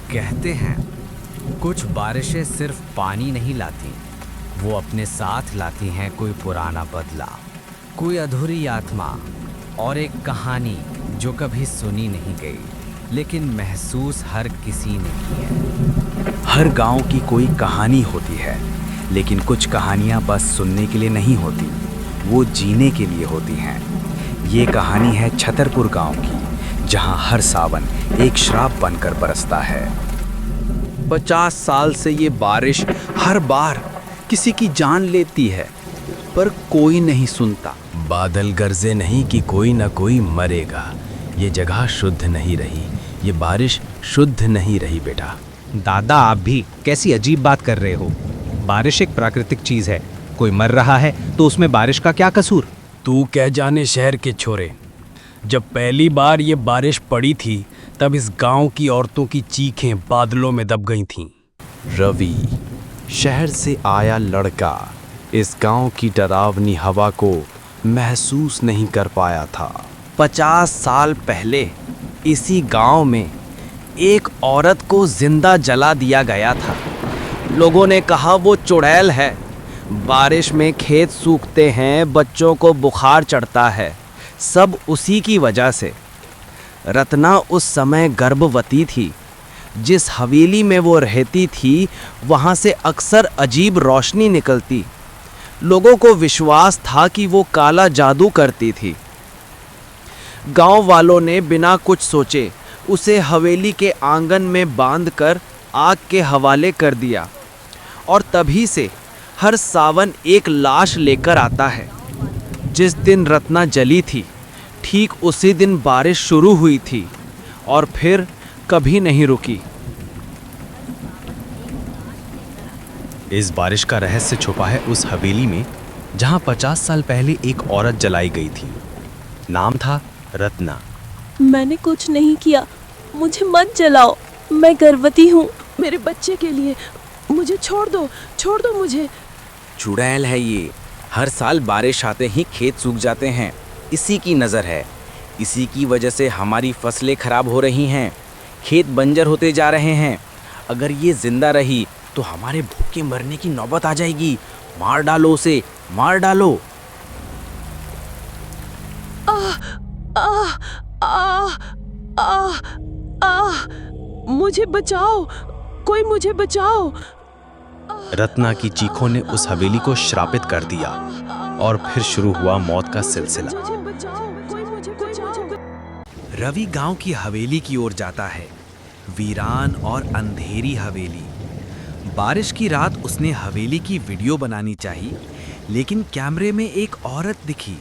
कहते हैं कुछ बारिशें सिर्फ पानी नहीं लाती, वो अपने साथ लाती हैं कोई पुराना बदला, कोई अधूरी आत्मा और एक कहानी जो कभी सुनी नहीं गई लेकिन महसूस हर किसी ने की है। हर गांव की कोई कहानी होती है, लेकिन कुछ कहानियां बस सुनने के लिए नहीं होती, वो जीने के लिए होती हैं। ये कहानी है छतरपुर गांव की, जहां हर सावन एक श्राप बनकर बरसता है। 50 साल से ये बारिश हर बार किसी की जान लेती है, पर कोई नहीं सुनता। बादल गरजे नहीं कि कोई ना कोई मरेगा। ये जगह शुद्ध नहीं रही, ये बारिश शुद्ध नहीं रही बेटा। दादा, आप भी कैसी अजीब बात कर रहे हो। बारिश एक प्राकृतिक चीज है, कोई मर रहा है तो उसमें बारिश का क्या कसूर। तू क्या जाने शहर के छोरे, जब पहली बार ये बारिश पड़ी थी तब इस गांव की औरतों की चीखें बादलों में दब गई थीं। रवि, शहर से आया लड़का, इस गांव की डरावनी हवा को महसूस नहीं कर पाया था। 50 साल पहले इसी गांव में एक औरत को जिंदा जला दिया गया था। लोगों ने कहा वो चुड़ैल है, बारिश में खेत सूखते हैं, बच्चों को बुखार चढ़ता है, सब उसी की वजह से। रत्ना उस समय गर्भवती थी। जिस हवेली में वो रहती थी वहाँ से अक्सर अजीब रोशनी निकलती। लोगों को विश्वास था कि वो काला जादू करती थी। गांव वालों ने बिना कुछ सोचे उसे हवेली के आंगन में बांधकर आग के हवाले कर दिया, और तभी से हर सावन एक लाश लेकर आता है। जिस दिन रत्ना जली थी, ठीक उसी दिन बारिश शुरू हुई थी और फिर कभी नहीं रुकी। इस बारिश का रहस्य छुपा है उस हवेली में जहां 50 साल पहले एक औरत जलाई गई थी। नाम था रत्ना। मैंने कुछ नहीं किया, मुझे मत जलाओ, मैं गर्भवती हूँ। मेरे बच्चे के लिए मुझे छोड़ दो मुझे। चुड़ैल है ये, हर साल बारिश आते ही खेत सूख जाते हैं, इसी की नज़र है। इसी की वजह से हमारी फसलें खराब हो रही हैं, खेत बंजर होते जा रहे हैं। अगर ये जिंदा रही तो हमारे भूखे मरने की नौबत आ जाएगी। मार डालो उसे, मार डालो। मुझे बचाओ, कोई मुझे बचाओ। रत्ना की चीखों ने उस हवेली को श्रापित कर दिया और फिर शुरू हुआ मौत का सिलसिला। रवि गांव की हवेली की ओर जाता है, वीरान और अंधेरी हवेली। बारिश की रात उसने हवेली की वीडियो बनानी चाहिए, लेकिन कैमरे में एक औरत दिखी,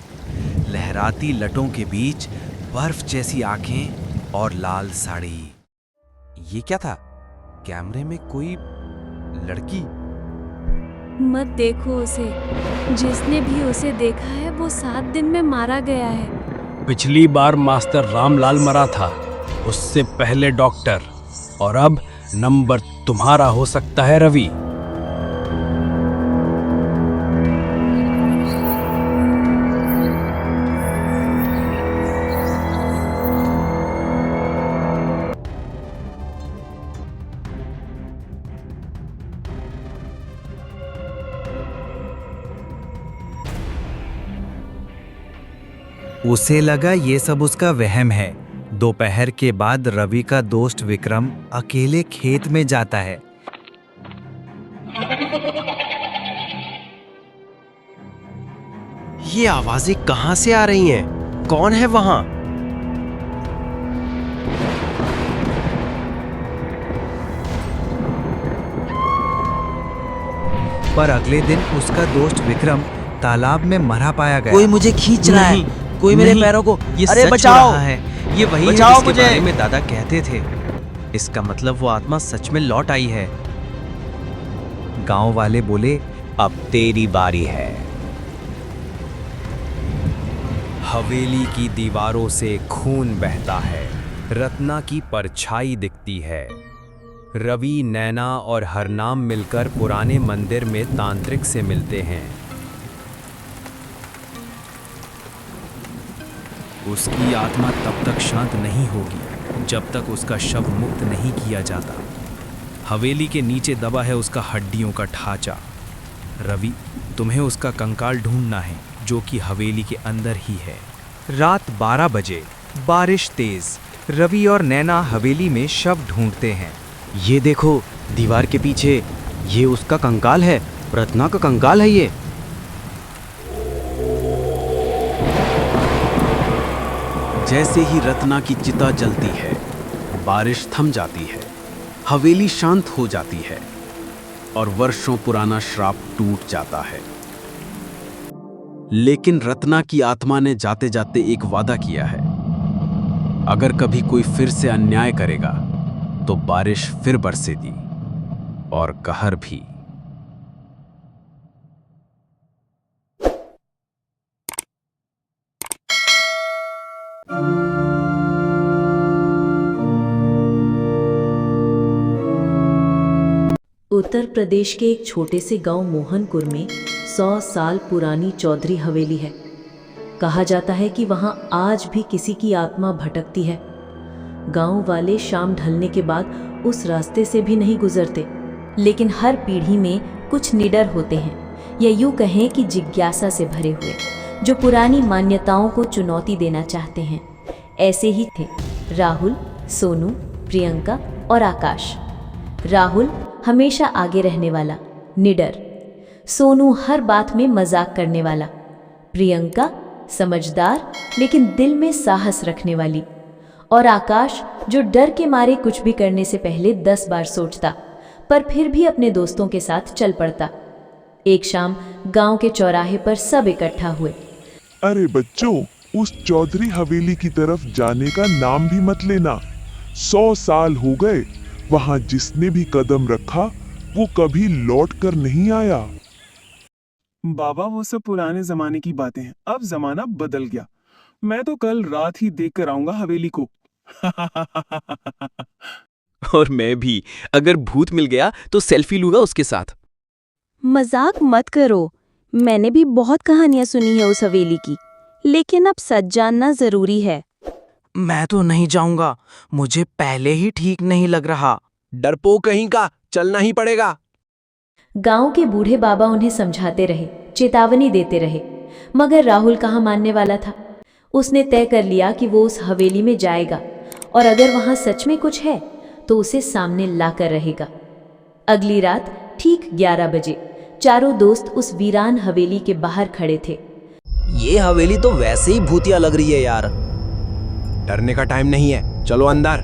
लहराती लटों के बीच बर्फ जैसी आंखें और लाल साड़ी। ये क्या था? कैमरे में कोई लड़की? मत देखो उसे, जिसने भी उसे देखा है वो 7 दिन में मारा गया है। पिछली बार मास्टर रामलाल मरा था, उससे पहले डॉक्टर, और अब नंबर तुम्हारा हो सकता है रवि। उसे लगा ये सब उसका वहम है। दोपहर के बाद रवि का दोस्त विक्रम अकेले खेत में जाता है। ये आवाजें कहां से आ रही हैं? कौन है वहां? पर अगले दिन उसका दोस्त विक्रम तालाब में मरा पाया गया। कोई मुझे खींच रहा है, कोई मेरे पैरों को। ये अरे सच बचाओ! हो रहा है। ये वही है बचाओ जिसके मुझे! बारे में दादा कहते थे। इसका मतलब वो आत्मा सच में लौट आई है। गांव वाले बोले, अब तेरी बारी है। हवेली की दीवारों से खून बहता है, रत्ना की परछाई दिखती है। रवि, नैना और हरनाम मिलकर पुराने मंदिर में तांत्रिक से मिलते हैं। उसकी आत्मा तब तक शांत नहीं होगी जब तक उसका शव मुक्त नहीं किया जाता। हवेली के नीचे दबा है उसका हड्डियों का ढांचा। रवि, तुम्हें उसका कंकाल ढूंढना है जो कि हवेली के अंदर ही है। रात 12 बजे बारिश तेज। रवि और नैना हवेली में शव ढूंढते हैं। ये देखो, दीवार के पीछे, ये उसका कंकाल है। रत्ना का कंकाल है ये। जैसे ही रत्ना की चिता जलती है, बारिश थम जाती है, हवेली शांत हो जाती है और वर्षों पुराना श्राप टूट जाता है। लेकिन रत्ना की आत्मा ने जाते जाते एक वादा किया है, अगर कभी कोई फिर से अन्याय करेगा तो बारिश फिर बरसेगी और कहर भी। उत्तर प्रदेश के एक छोटे से गांव मोहनपुर में 100 साल पुरानी चौधरी हवेली है। कहा जाता है कि वहां आज भी किसी की आत्मा भटकती है। गांव वाले शाम ढलने के बाद उस रास्ते से भी नहीं गुजरते, लेकिन हर पीढ़ी में कुछ निडर होते हैं, या यूं कहें कि जिज्ञासा से भरे हुए, जो पुरानी मान्यताओं को चुनौती देना चाहते हैं। ऐसे ही थे राहुल, सोनू, प्रियंका और आकाश। राहुल हमेशा आगे रहने वाला, निडर। सोनू हर बात में मजाक करने वाला। प्रियंका समझदार लेकिन दिल में साहस रखने वाली। और आकाश जो डर के मारे कुछ भी करने से पहले 10 बार सोचता, पर फिर भी अपने दोस्तों के साथ चल पड़ता। एक शाम गांव के चौराहे पर सब इकट्ठा हुए। अरे बच्चों, उस चौधरी हवेली की तरफ जाने का नाम भी मत लेना। 100 साल हो गए, वहां जिसने भी कदम रखा वो कभी लौट कर नहीं आया। बाबा, वो सब पुराने जमाने की बातें हैं। अब जमाना बदल गया। मैं तो कल रात ही देख कर आऊंगा हवेली को। और मैं भी, अगर भूत मिल गया तो सेल्फी लूंगा उसके साथ। मजाक मत करो, मैंने भी बहुत कहानियां सुनी है उस हवेली की, लेकिन अब सच जानना जरूरी है। मैं तो नहीं जाऊंगा, मुझे पहले ही ठीक नहीं लग रहा। डरपोक कहीं का, चलना ही पड़ेगा। गांव के बूढ़े बाबा उन्हें समझाते रहे, चेतावनी देते रहे, मगर राहुल कहाँ मानने वाला था। उसने तय कर लिया कि वो उस हवेली में जाएगा, और अगर वहां सच में कुछ है तो उसे सामने लाकर रहेगा। अगली रात ठीक 11 बजे चारों दोस्त उस वीरान हवेली के बाहर खड़े थे। ये हवेली तो वैसे ही भूतिया लग रही है यार। डरने का टाइम नहीं है, चलो अंदर।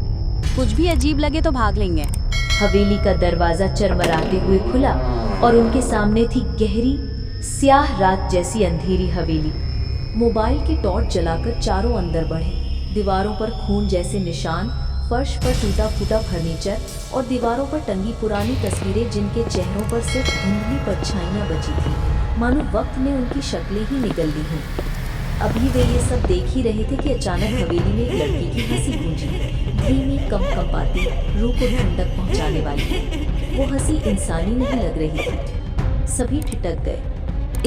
कुछ भी अजीब लगे तो भाग लेंगे। हवेली का दरवाजा चरमराते हुए खुला और उनके सामने थी गहरी स्याह रात जैसी अंधेरी हवेली। मोबाइल की टॉर्च जलाकर चारों अंदर बढ़े। दीवारों पर खून जैसे निशान, फर्श पर टूटा फूटा फर्नीचर और दीवारों पर टंगी पुरानी तस्वीरें जिनके चेहरों पर सिर्फ धुंधली परछाइयां बची थी, मानो वक्त ने उनकी शक्लें ही निगल ली हों। अभी वे ये सब देख ही रहे थे कि अचानक हवेली में एक लड़की की हंसी गूंजी, धीमी, कंपाती, रूह को ठंडक पहुंचाने वाली। वो हंसी इंसानी नहीं लग रही थी। सभी ठिठक गए।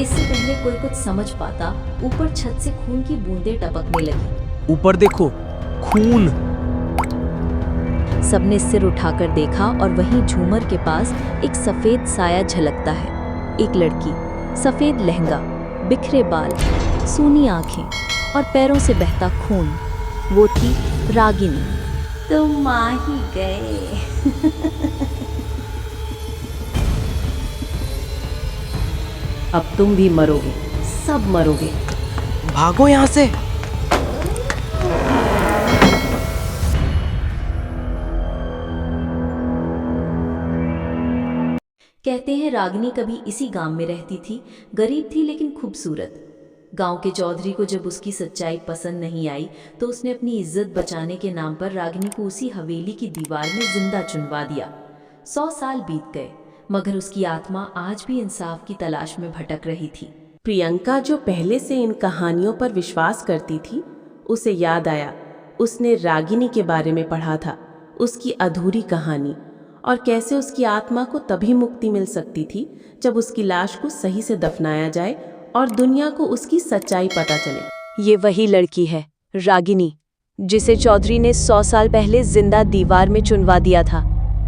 इससे पहले कोई कुछ समझ पाता, ऊपर छत से खून की बूंदें टपकने लगी। ऊपर देखो, खून। सबने सिर उठाकर देखा और वहीं झूमर के पास एक सफेद साया झलकता है। एक लड़की, सफेद लहंगा, बिखरे बाल, सूनी आंखें और पैरों से बहता खून। वो थी रागिनी। तुम आ ही गए। अब तुम भी मरोगे, सब मरोगे। भागो यहाँ से। कहते हैं रागिनी कभी इसी गांव में रहती थी। गरीब थी लेकिन खूबसूरत। गांव के चौधरी को जब उसकी सच्चाई पसंद नहीं आई तो उसने अपनी इज्जत बचाने के नाम पर रागिनी को उसी हवेली की दीवार में जिंदा चुनवा दिया। 100 साल बीत गए, मगर उसकी आत्मा आज भी इंसाफ की तलाश में भटक रही थी। प्रियंका, जो पहले से इन कहानियों पर विश्वास करती थी, उसे याद आया उसने रागिनी के बारे में पढ़ा था, उसकी अधूरी कहानी, और कैसे उसकी आत्मा को तभी मुक्ति मिल सकती थी जब उसकी लाश को सही से दफनाया जाए और दुनिया को उसकी सच्चाई पता चले। ये वही लड़की है, रागिनी, जिसे चौधरी ने 100 साल पहले जिंदा दीवार में चुनवा दिया था।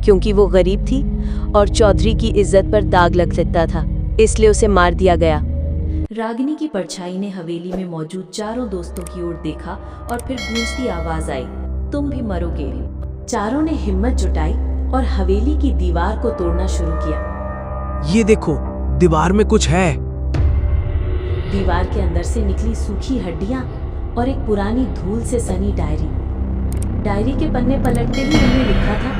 क्योंकि वो गरीब थी और चौधरी की इज्जत पर दाग लग सकता था, इसलिए उसे मार दिया गया। रागिनी की परछाई ने हवेली में मौजूद चारों दोस्तों की ओर देखा और फिर गूंजती आवाज आई, तुम भी मरोगे। चारों ने हिम्मत जुटाई और हवेली की दीवार को तोड़ना शुरू किया। ये देखो, दीवार में कुछ है। दीवार के अंदर से निकली सूखी हड्डियां और एक पुरानी धूल से सनी डायरी। डायरी के पन्ने पलटते ही उन्होंने लिखा था,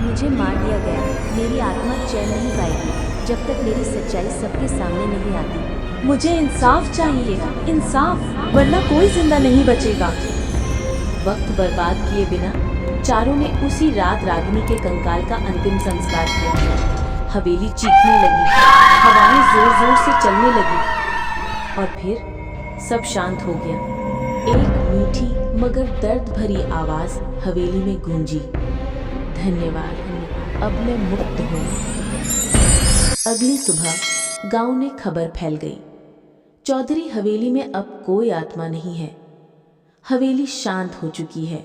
मुझे मार दिया गया। मेरी आत्मा चैन नहीं पाएगी जब तक मेरी सच्चाई सबके सामने नहीं आती। मुझे इंसाफ चाहिए, इंसाफ, वरना कोई जिंदा नहीं बचेगा। वक्त बर्बाद किए बिना चारों ने उसी रात रागिनी के कंकाल का अंतिम संस्कार किया। हवेली चीखने लगी, हवाएं जोर जोर से चलने लगी और फिर सब शांत हो गया। एक मीठी मगर दर्द भरी आवाज हवेली में गूंजी, धन्यवाद, अब मैं मुक्त हूँ। अगली सुबह गांव में खबर फैल गई, चौधरी हवेली में अब कोई आत्मा नहीं है। हवेली शांत हो चुकी है,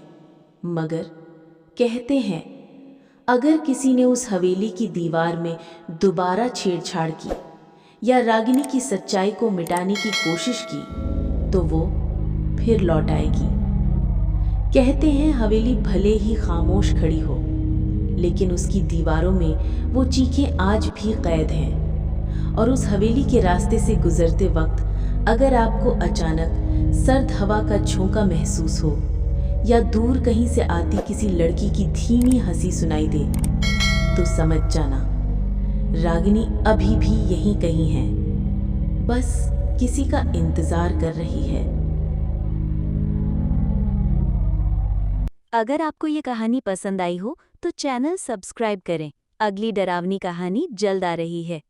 मगर कहते हैं अगर किसी ने उस हवेली की दीवार में दोबारा छेड़छाड़ की या रागिनी की सच्चाई को मिटाने की कोशिश की तो वो फिर लौट आएगी। कहते हैं हवेली भले ही खामोश खड़ी हो, लेकिन उसकी दीवारों में वो चीखें आज भी कैद हैं। और उस हवेली के रास्ते से गुजरते वक्त अगर आपको अचानक सर्द हवा का झोंका महसूस हो या दूर कहीं से आती किसी लड़की की धीमी हंसी सुनाई दे, तो समझ जाना रागिनी अभी भी यहीं कहीं है, बस किसी का इंतजार कर रही है। अगर आपको ये कहानी पसंद आई हो तो चैनल सब्सक्राइब करें। अगली डरावनी कहानी जल्द आ रही है।